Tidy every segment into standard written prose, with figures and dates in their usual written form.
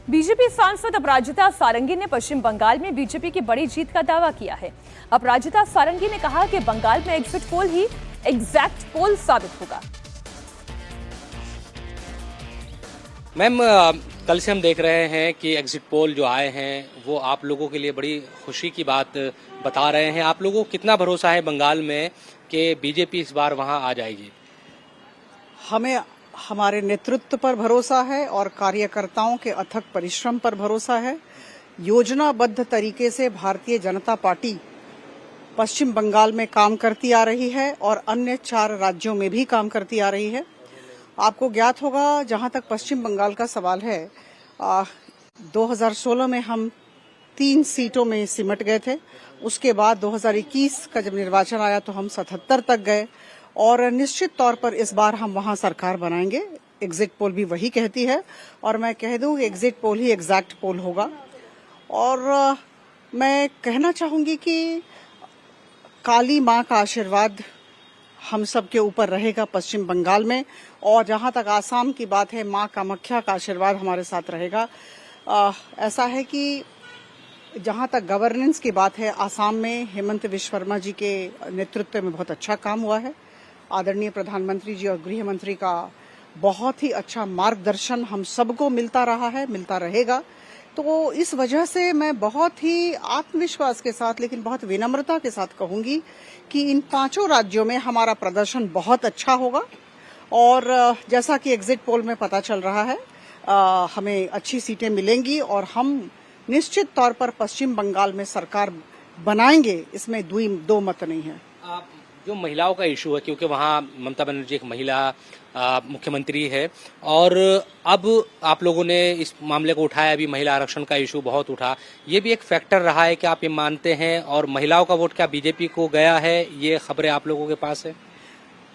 BJP सांसद अपराजिता सारंगी ने पश्चिम बंगाल में बीजेपी की बड़ी जीत का दावा किया है। अपराजिता सारंगी ने कहा कि बंगाल में एग्जिट पोल ही एग्जैक्ट पोल साबित होगा। मैम, कल से हम देख रहे हैं कि एग्जिट पोल जो आए हैं वो आप लोगों के लिए बड़ी खुशी की बात बता रहे हैं। आप लोगों को कितना भरोसा है बंगाल में कि बीजेपी इस बार वहां आ जाएगी? हमें हमारे नेतृत्व पर भरोसा है और कार्यकर्ताओं के अथक परिश्रम पर भरोसा है। योजनाबद्ध तरीके से भारतीय जनता पार्टी पश्चिम बंगाल में काम करती आ रही है और अन्य 4 राज्यों में भी काम करती आ रही है। आपको ज्ञात होगा, जहां तक पश्चिम बंगाल का सवाल है, 2016 में हम 3 सीटों में सिमट गए थे। उसके बाद 2021 का जब निर्वाचन आया तो हम 77 तक गए और निश्चित तौर पर इस बार हम वहां सरकार बनाएंगे। एग्जिट पोल भी वही कहती है और मैं कह दूं एग्जिट पोल ही एग्जैक्ट पोल होगा। और मैं कहना चाहूंगी कि काली मां का आशीर्वाद हम सब के ऊपर रहेगा पश्चिम बंगाल में, और जहां तक आसाम की बात है, मां कामाख्या का आशीर्वाद हमारे साथ रहेगा। ऐसा है कि जहां तक गवर्नेंस की बात है, आसाम में हेमंत विश्व शर्मा जी के नेतृत्व में बहुत अच्छा काम हुआ है। आदरणीय प्रधानमंत्री जी और गृह मंत्री का बहुत ही अच्छा मार्गदर्शन हम सबको मिलता रहा है, मिलता रहेगा। तो इस वजह से मैं बहुत ही आत्मविश्वास के साथ, लेकिन बहुत विनम्रता के साथ कहूंगी कि इन 5 राज्यों में हमारा प्रदर्शन बहुत अच्छा होगा। और जैसा कि एग्जिट पोल में पता चल रहा है, हमें अच्छी सीटें मिलेंगी और हम निश्चित तौर पर पश्चिम बंगाल में सरकार बनाएंगे, इसमें दो मत नहीं है। जो महिलाओं का इशू है, क्योंकि वहाँ ममता बनर्जी एक महिला मुख्यमंत्री है और अब आप लोगों ने इस मामले को उठाया, अभी महिला आरक्षण का इशू बहुत उठा, ये भी एक फैक्टर रहा है कि आप ये मानते हैं? और महिलाओं का वोट क्या बीजेपी को गया है, ये खबरें आप लोगों के पास है?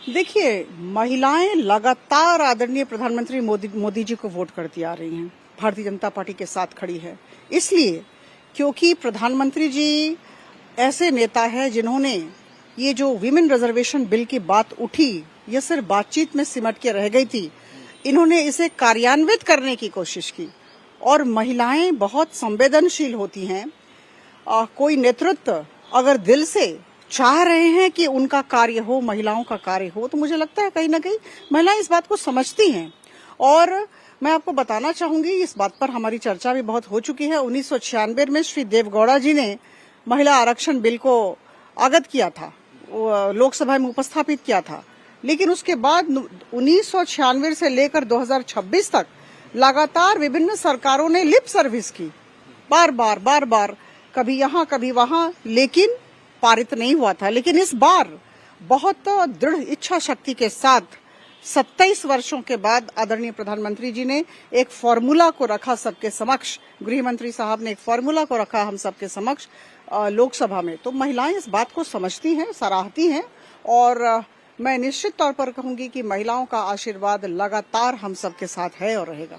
देखिए, महिलाएं लगातार आदरणीय प्रधानमंत्री मोदी जी को वोट करती आ रही हैं, भारतीय जनता पार्टी के साथ खड़ी है। इसलिए क्योंकि प्रधानमंत्री जी ऐसे नेता है जिन्होंने ये जो विमेन रिजर्वेशन बिल की बात उठी, ये सिर्फ बातचीत में सिमट के रह गई थी। इन्होंने इसे कार्यान्वित करने की कोशिश की और महिलाएं बहुत संवेदनशील होती हैं। कोई नेतृत्व अगर दिल से चाह रहे हैं कि उनका कार्य हो, महिलाओं का कार्य हो, तो मुझे लगता है कहीं ना कहीं महिलाएं इस बात को समझती हैं। और मैं आपको बताना चाहूंगी, इस बात पर हमारी चर्चा भी बहुत हो चुकी है। 1996 में श्री देवगौड़ा जी ने महिला आरक्षण बिल को आगत किया था, लोकसभा में उपस्थापित किया था, लेकिन उसके बाद 1996 से लेकर 2026 तक लगातार विभिन्न सरकारों ने लिप सर्विस की, बार बार, कभी यहाँ कभी वहां, लेकिन पारित नहीं हुआ था। लेकिन इस बार बहुत दृढ़ इच्छा शक्ति के साथ 27 वर्षों के बाद आदरणीय प्रधानमंत्री जी ने एक फॉर्मूला को रखा सबके समक्ष, गृह मंत्री साहब ने एक फॉर्मूला को रखा हम सबके समक्ष लोकसभा में। तो महिलाएं इस बात को समझती हैं, सराहती हैं और मैं निश्चित तौर पर कहूंगी कि महिलाओं का आशीर्वाद लगातार हम सबके साथ है और रहेगा।